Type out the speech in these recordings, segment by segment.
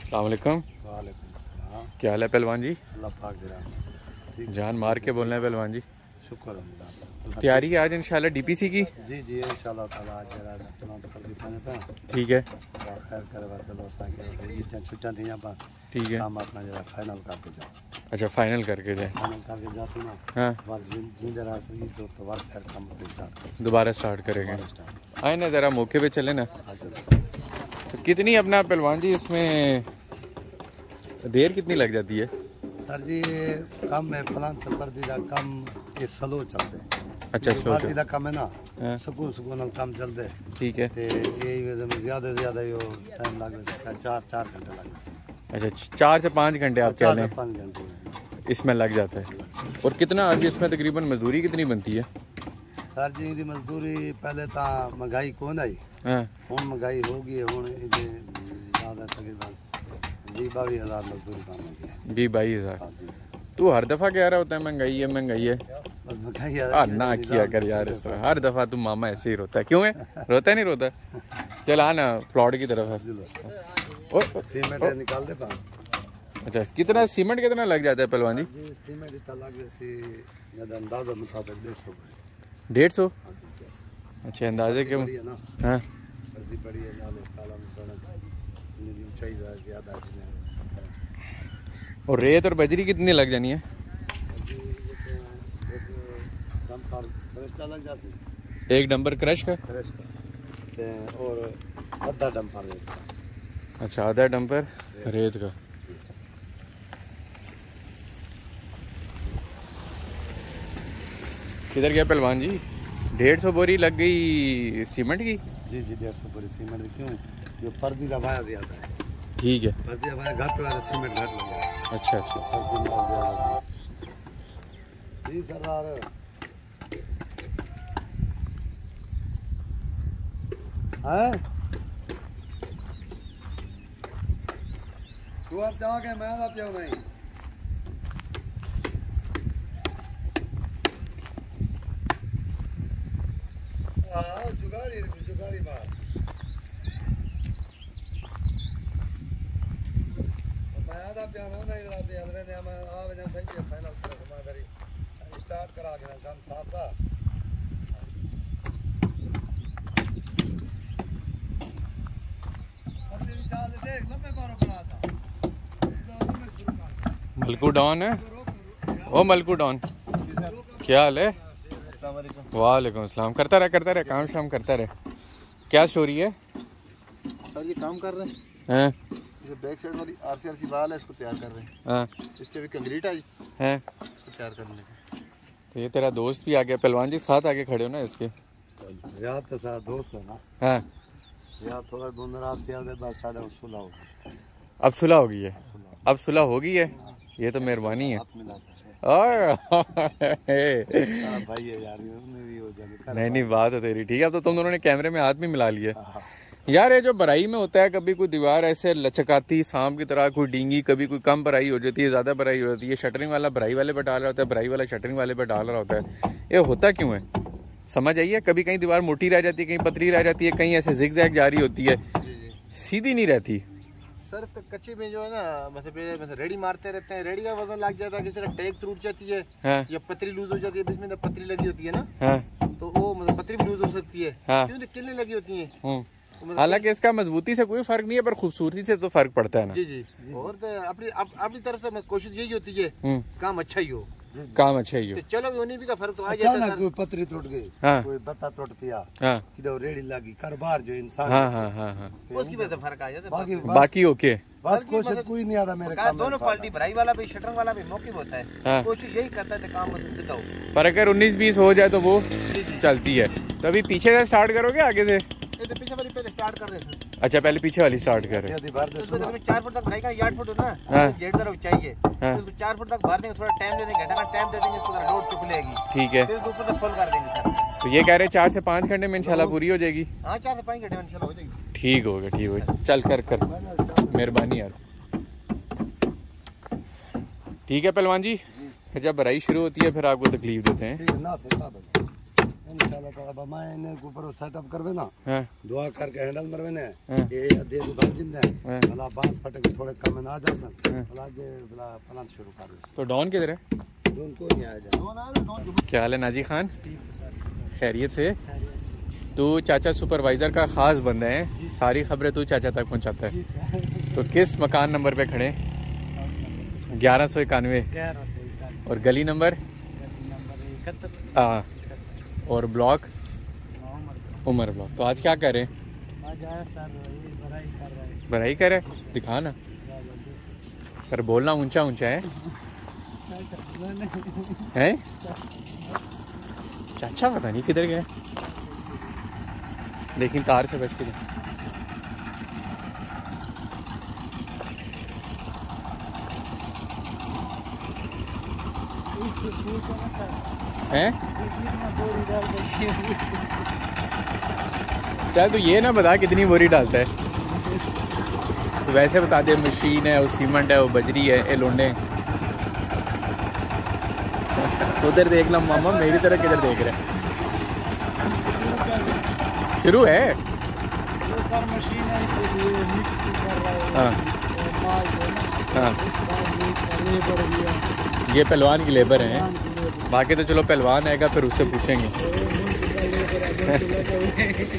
अस्सलाम वालेकुम। वालेकुम सलाम। क्या हाल है पहलवान जी? अल्लाह पाक दे रहमत ठीक। जान मार के बोलना है पहलवान जी। शुक्र अल्लाह। तैयारी है आज इंशाल्लाह डीपीसी की? जी जी इंशाल्लाह ताला आज जरा प्लान तो कर दी पाने पे। ठीक है, खैर करे बात चलो साके ये छुट्टियां थी यहां पर। ठीक है। काम अपना जरा फाइनल करके जाओ। अच्छा, फाइनल करके जाए। फाइनल करके जाओ ना। हाँ, बस जिंदे रात में तो वर्क फिर काम पे स्टार्ट दोबारा स्टार्ट करेंगे। आए ना ज़रा मौके पे चले ना। तो कितनी अपना पहलवान जी इसमें देर कितनी लग जाती है? सर जी कम है प्लान तो कर दी कम ये स्लो चलते। अच्छा, स्लो चल दा कम है ना। हाँ, सुकून सुकून काम चलते। ठीक है। ते यही ज्यादा से ज्यादा यो टाइम लग चार घंटे लग जाते। अच्छा, 4 से 5 घंटे आप कह लें 5 घंटे इसमें लग जाता है। और कितना अभी इसमें तकरीबन मजदूरी कितनी बनती है? सर जी दी मजदूरी पहले तो महंगाई कौन आई। हाँ, हुन महंगाई होगी हुन इदे ज्यादा तकरीबन 20-22 हज़ार मजदूरी पाएंगे। 20-22 हज़ार। हाँ जी। तू हर दफ़ा कह रहा होता है महंगाई है महंगाई है। बस महंगाई ना किया कर यार इस तरह, हर दफ़ा तू मामा ऐसे ही रोता है। क्यों है? रोता है नहीं रोता? चल आना प्लॉट की तरफ है। सीमेंट निकाल दे पा। अच्छा, कितना सीमेंट कितना लग जाता है पहलवान जी? जी सीमेंट इतना लगे सी मेरा अंदाजा मुताबिक 150। 150? हाँ जी। अच्छा, अंदाजे के। बढ़िया ना। हाँ, सर्दी पड़ी है नाले काला में ऊंचाई ज्यादा है। और रेत और बजरी कितनी लग जानी है? लग जाती एक डंपर क्रश का? क्रश का और आधा डंपर रेत का। अच्छा, आधा डंपर रेत का। किधर गया पहलवान जी? 150 बोरी लग गई सीमेंट की? जी जी 150 बोरी सीमेंट। क्यों? जो पर्दी का भाया ज्यादा है। ठीक है। पर्दी का भाया घट हुआ सीमेंट घट लग गया। अच्छा अच्छा। पर्दी माल ज्यादा। जी सरदार है तू अब जाके मैं ना पियो नहीं। हाँ जुगाड़ी बात मैं आधा पियानो नहीं राते अलवे ने मैं आवे ना सही फाइनल कर हमारी स्टार्ट करा के काम साफ था। मलकू डॉन है। ओ मलकू डॉन, क्या हाल है? वालेकुम अस्सलाम। करता रहे काम शाम करता रहे। क्या स्टोरी है? सर ये काम कर रहे हैं। हैं? ये बैक साइड वाली आरसीआरसी वाल है इसको तैयार कर रहे हैं। हाँ, इसके भी कंक्रीट है हैं? इसको तैयार करने का। तो ये तेरा दोस्त भी आ गया पहलवान जी, साथ आके खड़े हो ना इसके। यार तो साथ दोस्त है ना। हाँ, यार थोड़ा दोनों रात से बाद सादा सुलह हो गई। अब सुलह हो गई है? अब सुलह हो गई है? ये तो मेहरबानी है। हाथ मिलाता है। भाई है यार उसमें भी हो जाए। नहीं बात है तेरी ठीक है। अब तो तुम दोनों ने कैमरे में हाथ भी मिला लिया यार। ये जो बराई में होता है, कभी कोई दीवार ऐसे लचकाती सांप की तरह, कोई डींगी, कभी कोई कम बराई हो जाती है, ज्यादा बराई हो जाती है। शटरिंग वाला बराई वाले पे डाल रहा होता है, बराई वाला शटरिंग वाले पे डाल रहा होता है। ये होता क्यों है समझ आइए? कभी कहीं दीवार मोटी रह जाती है, कहीं पतली रह जाती है, कहीं ऐसे जिग जैग जारी होती है, सीधी नहीं रहती। सर इसका कच्चे में जो है ना मतलब रेडी मारते रहते हैं, रेडी का वजन लग जाता है, किसी का टैग टूट जाती है। हाँ, या पतरी लूज हो जाती है, बीच में तो पतरी लगी होती है ना। हाँ, तो वो मतलब पतरी भी लूज हो सकती है। हाँ। क्यों? किलने लगी होती है। हालांकि इसका मजबूती से कोई फर्क नहीं है, पर खूबसूरती से तो फर्क पड़ता है ना। जी जी। और तो अपनी तरफ से कोशिश यही होती है काम अच्छा ही हो। काम अच्छा ही हो। तो चलो योनी भी का फर्क तो आ जाता है। कोई पतरी टूट गई, हाँ, कोई बत्ता टूट गया, हाँ, किधर रेडी लगी, कारोबार जो इंसान हाँ, हाँ, हाँ, हाँ। उसकी वजह से फर्क आ जाता है। बाकी ओके। बस कोशिश कोई नहीं आता मेरे काम। दोनों पार्टी भराई वाला भी शटरिंग वाला भी मौके होता है। हाँ। कोशिश यही करता है काम मतलब सीधा हो। पर अगर 19-20 हो जाए तो वो चलती है। तो अभी पीछे से स्टार्ट करोगे आगे से? तो पीछे वाली पहले स्टार्ट कर रहे हैं सर। अच्छा, पहले पीछे वाली स्टार्ट करें। 4 फुट तक भराई का 8 फुट ना। हाँ। इस गेट तरफ चाहिए। तो इसको 4 फुट तक भरने का थोड़ा टाइम दे देंगे, घंटा का टाइम दे देंगे, इसको जरा लोड चुक लेगी। ठीक है। फिर इसको ऊपर तक फुल कर देंगे सर। तो ये कह रहे 4 से 5 घंटे में इंशाल्लाह पूरी हो जाएगी। हाँ 4 से 5 घंटे में इंशाल्लाह हो जाएगी। ठीक हो गया। चल कर मेहरबानी यार। ठीक है पहलवान जी, जब भराई शुरू होती है फिर आपको तकलीफ देते हैं। इंशाल्लाह ताला बमा इने ऊपर सेटअप करवे ना हां दुआ करके हैंडल मरवे ने ये अधे दुकान जिंदा भला बात फटे के थोड़े कम ना जा सन भला के भला प्लान शुरू कर दो। तो डॉन किधर है? डॉन को नहीं आया जा डॉन आया डॉन क्या हाल है नाजी खान? खैरियत से? तू चाचा सुपरवाइजर का खास बंदा है, सारी खबरें तू चाचा तक पहुंचाता है। तो किस मकान नंबर पे खड़े? 1191 और गली नंबर हाँ और ब्लॉक उमर ब्लॉक। तो आज क्या कर रहे हैं? भराई कर रहे हैं, दिखा ना। पर बोलना ऊंचा ऊंचा है हैं? चाचा पता नहीं किधर गए, लेकिन तार से बच के हैं? चल तो ये ना बता कितनी बोरी डालता है, तो वैसे बता दे। मशीन है, वो सीमेंट है, वो बजरी है, ये लोंडे। उधर देख ला मामा, मेरी तरह किधर देख रहे हैं? शुरू है हाँ हाँ। ये पहलवान की लेबर है, बाकी तो चलो पहलवान आएगा फिर उससे पूछेंगे।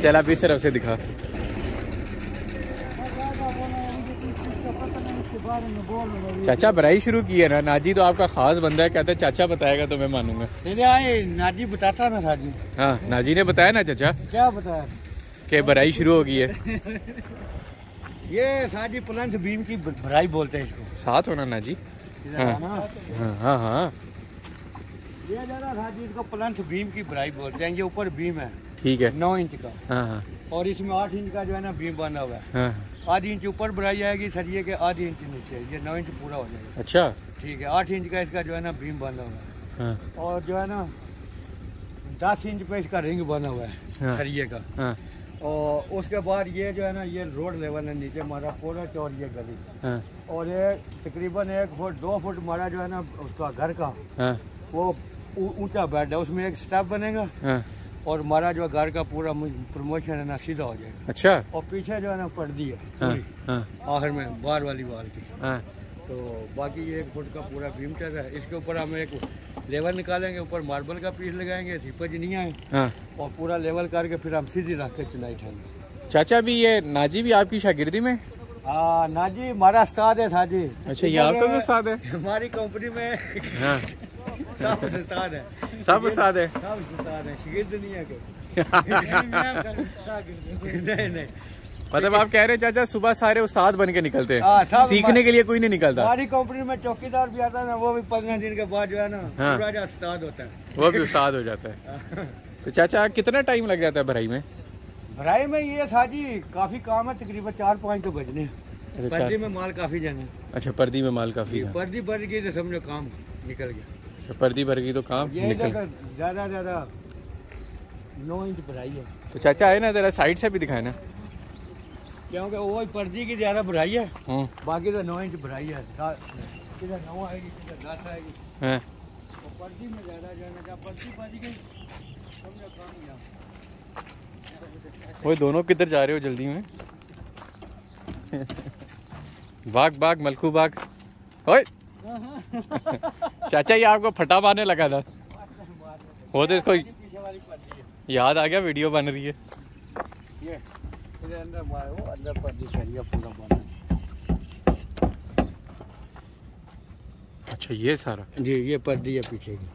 चल आप इस तरफ से दिखा। चाचा भराई शुरू की है ना? नाजी तो आपका खास बंदा है, कहते चाचा बताएगा तो मैं मानूंगा। नाजी बताता ना नाजी। हाँ नाजी ने बताया ना चाचा। क्या बताया? कि भराई शुरू हो गई है। ये साजी प्लंथ बीम की भराई बोलते हैं इसको। साथ होना नाजी। हाँ हाँ हाँ ये जरा साजी इसको प्लंथ बीम की भराई बोलते हैं। ये ऊपर बीम है, ठीक है, 9 इंच का। हाँ हाँ। और इसमें 8 इंच का जो है ना बीम बना हुआ है। हाँ। आधी इंच ऊपर भराई आएगी सरिये के, आधी इंच नीचे। ये 9 इंच पूरा हो जाएगा। अच्छा ठीक है, 8 इंच का इसका जो है ना बीम बना हुआ है। हाँ। और जो है ना 10 इंच पे इसका रिंग बना हुआ है हाँ। सरिये का। हाँ। और उसके बाद ये जो है ना ये रोड लेवल है, नीचे हमारा पूरा चौर ये गली। हाँ। और ये तकरीबन 1 फुट 2 फुट हमारा जो है ना उसका घर का हाँ। वो ऊंचा बेड है, उसमें एक स्टैप बनेगा। हाँ। और हमारा जो घर का पूरा प्रमोशन है ना सीधा हो जाएगा। अच्छा। और पीछे जो है ना पर्दी है हाँ। हाँ। आखिर में बार वाली वाल की। हाँ। तो बाकी ये 1 फुट का पूरा बीम चल रहा है। इसके ऊपर हम एक लेवल निकालेंगे, ऊपर मार्बल का पीस लगाएंगे, सीपज नहीं आए। हाँ। और पूरा लेवल करके फिर हम सीधी रख के चलाई ठाएंगे। चाचा भी ये नाजी भी आपकी शागिर्दी में? हाँ नाजी हमारा उस्ताद है साजी। अच्छा ये आपका भी उस्ताद है? हमारी कंपनी में हाँ। सब उस्ताद है। सब उस्ताद है? सब उस्ताद है, शागिर्द नहीं है कोई। नहीं नहीं, मतलब आप कह रहे हैं चाचा सुबह सारे उस्ताद बन के निकलते हैं, सब सीखने के लिए कोई नहीं निकलता? हमारी कंपनी में चौकीदार भी आता है ना, वो भी 15 दिन के बाद जो है ना हाँ। पूरा उस्ताद होता है, वो भी उस्ताद हो जाता है। तो चाचा कितना टाइम लग जाता है भराई में? भराई में ये साजी काफी काम है, तकरीबन 4-5 तो बजने हैं। पर्दी में माल काफी जाना। अच्छा पर्दी में माल काफी है। पर्दी भर गई तो समझो काम निकल गया। अच्छा पर्दी भर गई तो काम निकल गया। ज्यादा 9 इंच भराई है। तो चाचा है ना जरा साइड से भी दिखाए ना, क्योंकि वो पर्दी की ज्यादा भराई है, बाकी तो 9 इंच भराई है। किधर 9 आएगी, किधर 10 आएगी। हाँ। तो पर्दी में ज्यादा जाना, जब पर्दी बज गई समझो काम यहाँ। वो दोनों किधर जा रहे हो जल्दी में? बाग बाग मलकू बाग। ओए चाचा ये आपको फटा मारने लगा था, वो तो इसको याद आ गया, वीडियो बन रही है। ये अंदर मारो, अंदर पर्दी सरिया पूरा बना। अच्छा ये सारा जी ये पर्दी है पीछे की,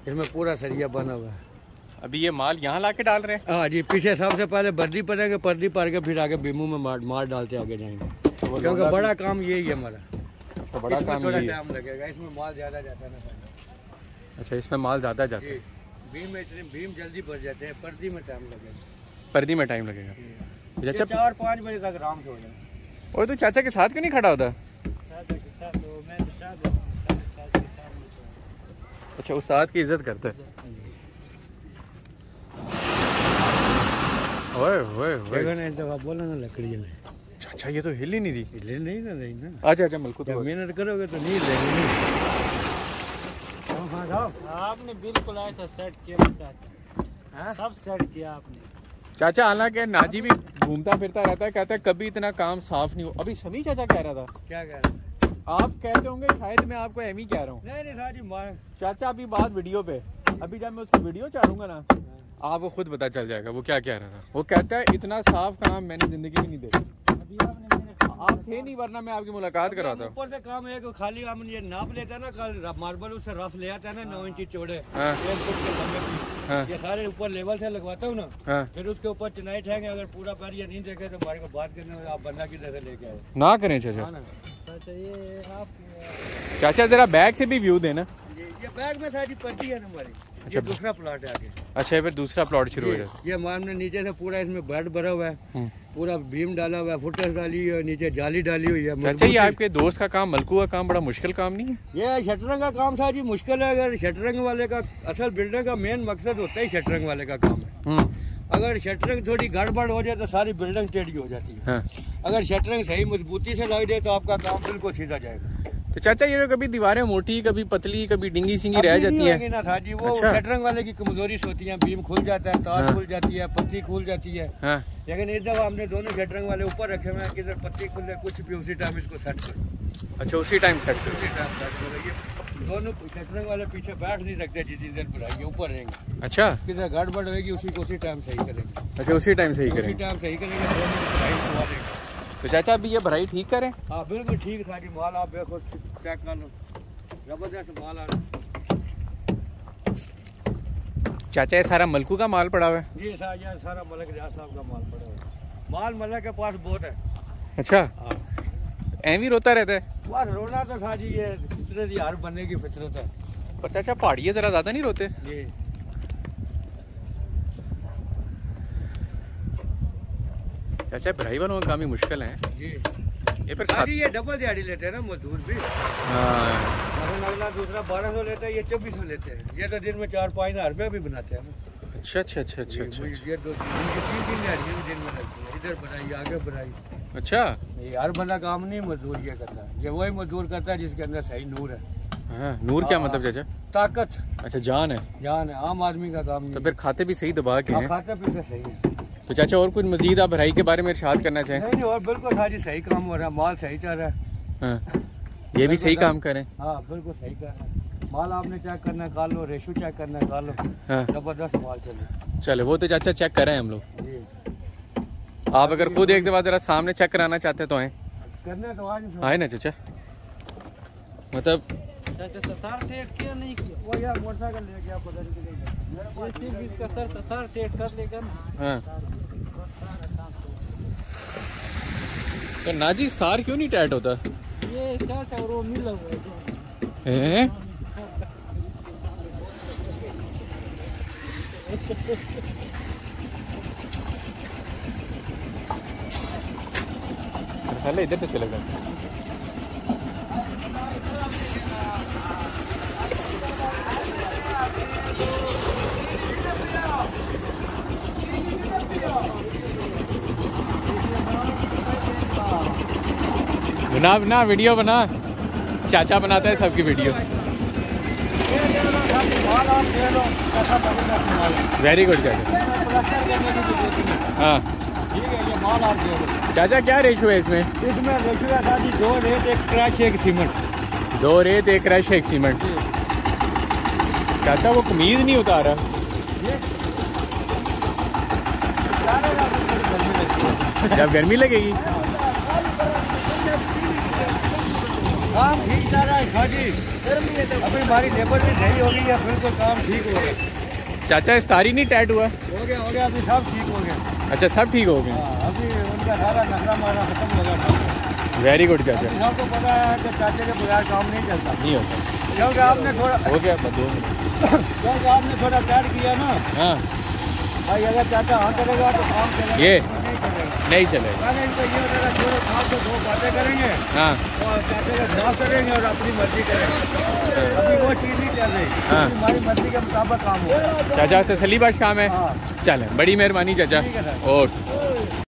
इसमें पूरा सरिया बना हुआ है। अभी ये माल यहाँ लाके डाल रहे हैं? हाँ जी, पीछे सबसे पहले बर्दी पड़ेंगे, पर्दी पड़ के फिर आगे बीमू में माल डालते आगे जाएंगे। क्योंकि बड़ा काम यही है हमारा। तो बड़ा काम थोड़ा यही है। टाइम लगेगा, इसमें माल ज्यादा जाता है ना। अच्छा इसमें माल ज्यादा जाता है? बीम में बीम जल्दी भर जाते हैं, पर्दी में टाइम लगेगा। पर्दी में टाइम लगेगा? अच्छा 4-5 बजे तक आराम से हो जाए। और तो चाचा के साथ क्यों नहीं खड़ा होता? अच्छा उस्ताद की इज्जत करता है। ओए ओए ओए बोला ना लकड़ी में। अच्छा ये तो हिल ही नहीं रही। हिले नहीं ना रही ना। अच्छा अच्छा मलकू तो मेहनत करोगे तो नहीं लेंगे। आपने बिल्कुल ऐसा सेट किया। सब सेट किया आपने चाचा। हालांकि नाजी भी घूमता फिरता रहता है, कहता है कभी इतना काम साफ नहीं हो। अभी सभी चाचा कह रहा था, क्या कह रहे आप कहते होंगे शायद मैं आपको एम ही कह रहा हूँ। नहीं सारी चाचा अभी बात वीडियो पे, अभी जब मैं उसकी वीडियो चालूंगा ना आपको खुद पता चल जाएगा वो क्या कह रहा था। वो कहता है इतना साफ काम मैंने जिंदगी में नहीं देखा। अभी आपने आप थे नहीं, वरना मैं आपकी मुलाकात कराता। ऊपर से काम है कि खाली हम ये नाप लेते हैं ना, कल मार्बल उससे रफ ले आता है ना 9 इंच चौड़े, 1 फुट के लंबे की, ये सारे ऊपर लेवल से लगवाता हूँ ना, फिर उसके ऊपर चिनाई ठेंगे। अगर पूरा पैर ये नहीं देखे तो हमारे को बात करने आप बंदा किधर से लेके आए ना करें। चाचा ये आप चाचा जरा बैग से भी व्यू देना। ये बैग में सारी पट्टी है हमारी। ये दूसरा प्लॉट है आगे। अच्छा फिर दूसरा प्लॉट शुरू हो जाए। ये हमने नीचे से पूरा इसमें बेड भरा हुआ है, पूरा बीम डाला हुआ है, फुटर्स डाली है, नीचे जाली डाली हुई है। चाचा ये आपके दोस्त का काम, मलकू का काम बड़ा मुश्किल काम नहीं है? ये शटरंग का काम साहब जी मुश्किल है। अगर शटरंग वाले का असल बिल्डर का मेन मकसद होता है शटरंग वाले का काम है। अगर शटरंग थोड़ी गड़बड़ हो जाए तो सारी बिल्डिंग टेढ़ी हो जाती है। अगर शटरंग सही मजबूती से लग जाए तो आपका काम बिल्कुल सीधा जाएगा। तो चाचा ये कभी दीवारें मोटी, कभी पतली, कभी डिंगी सिंगी रह जाती है ना साजी, वो शटरंग वाले की कमजोरी होती है। बीम खुल जाता है, तार खुल जाती है, पत्ती खुल जाती है। लेकिन इस दफा हमने दोनों शटरंग वाले ऊपर रखे हुए हैं, किधर पत्ती खुल जाए कुछ भी उसी टाइम इसको सेट करो। अच्छा उसी टाइम सेट करो। उसी टाइम सेट करो। ये दोनों शटरंग वाले पीछे बैठ नहीं सकते, जितनी देर बनाएंगे ऊपर रहेंगे। अच्छा किधर गड़बड़ होगी उसी को उसी टाइम सही करेंगे। अच्छा उसी टाइम सही करेंगे। उसी टाइम सही करेंगे, दोनों को भराई करवा देंगे। तो चाचा अभी ये भराई ठीक करें? हाँ बिल्कुल ठीक। सारी माल आप देखो, चेक कर लो, जबरदस्त माल आ रहा है। चाचा ये सारा मलकू का माल पड़ा हुआ है? जी यार सारा मलक रियाज साहब का माल पड़ा हुआ है। माल मलक के पास बहुत है। अच्छा एम ही रोता रहता है? बस रोना तो था जी, ये फितरत ही हर बनने की फितरत है। पर चाचा पहाड़ियाँ जरा ज्यादा नहीं रोते? जी चाचा भराई वालों का काम ही मुश्किल है जी। ये फिर ये डबल दिहाड़ी लेते हैं ना मजदूर भी। अगला दूसरा 1200 लेते हैं, ये 2400 लेते हैं। ये तो दिन में 4-5 हज़ार रुपया भी बनाते हैं ना। अच्छा अच्छा अच्छा अच्छा अच्छा। ये 2-3 दिहाड़ियाँ दिन में लगती है। इधर बनाई आगे बनाई। अच्छा ये हर बंदा काम नहीं मजदूर ये करता है। ये वही मजदूर करता है जिसके अंदर सही नूर है। नूर क्या मतलब चाचा? ताकत। अच्छा जान है। जान है, आम आदमी का काम नहीं। तो फिर खाते भी सही दबा के हैं। खाते पीते सही है। तो चाचा और कुछ मजीद आप भराई के बारे में इरशाद करना चाहें? नहीं और बिल्कुल सारी सही काम हो रहा है, माल सही चल रहा है। ये भी सही काम करें? हाँ बिल्कुल सही कर रहा है। माल आपने चेक करना है कर लो, रेशो चेक करना है कर लो। जबरदस्त माल चले। चले वो तो चाचा चेक करें हम लोग। जी आप अगर खुद एक दफा जरा सामने चेक कराना चाहते तो आए? करना तो आए ना चाचा। मतलब सतार टेट किया नहीं किया वो यार मोटरसाइकिल ले गया पता नहीं इसका सर सतार टेट कर लेगा ना। तो नाजी स्टार क्यों नहीं टाइट होता? ये चाचा वो मिला हुआ है। पहले इधर से चलेगा। बना बना वीडियो बना, चाचा बनाता है सबकी वीडियो। वेरी गुड चाचा। हाँ ठीक है ये माल आप दे दो। चाचा क्या रेशो है इसमें? इसमें रेशो है साथी 2 रेत 1 क्रैश 1 सीमेंट। 2 रेत 1 क्रैश 1 सीमेंट। चाचा वो कमीज नहीं उतारा। जब गर्मी लगेगी काम ठीक चल रहा है साजी। अभी हमारी लेबर भी सही हो गई है, बिल्कुल काम ठीक हो गया। चाचा इस तारी नहीं टाइट हुआ? हो गया अभी सब ठीक हो गया। अच्छा सब ठीक हो गया। अभी उनका सारा नखरा मारा खत्म हो गया। वेरी गुड चाचा। आपको पता है कि चाचे के बगैर काम नहीं चलता। नहीं होता क्योंकि आपने थोड़ा हो गया 2 मिनट। क्योंकि आपने थोड़ा प्यार किया ना। हाँ भाई अगर चाचा हाँ करेगा तो काम चलेगा, ये नहीं नहीं चलेगा। चलेगा। इनको ये वगैरह थोड़े काम से 2 बातें करेंगे। हाँ और चाचे का साफ करेंगे और अपनी मर्जी करेंगे। अभी वो चीज़ नहीं चल रही। हाँ हमारी मर्जी के मुताबिक काम हो। चाचा तसल्ली बख्श काम है। चलें बड़ी मेहरबानी चाचा। ठीक है सर। ओके।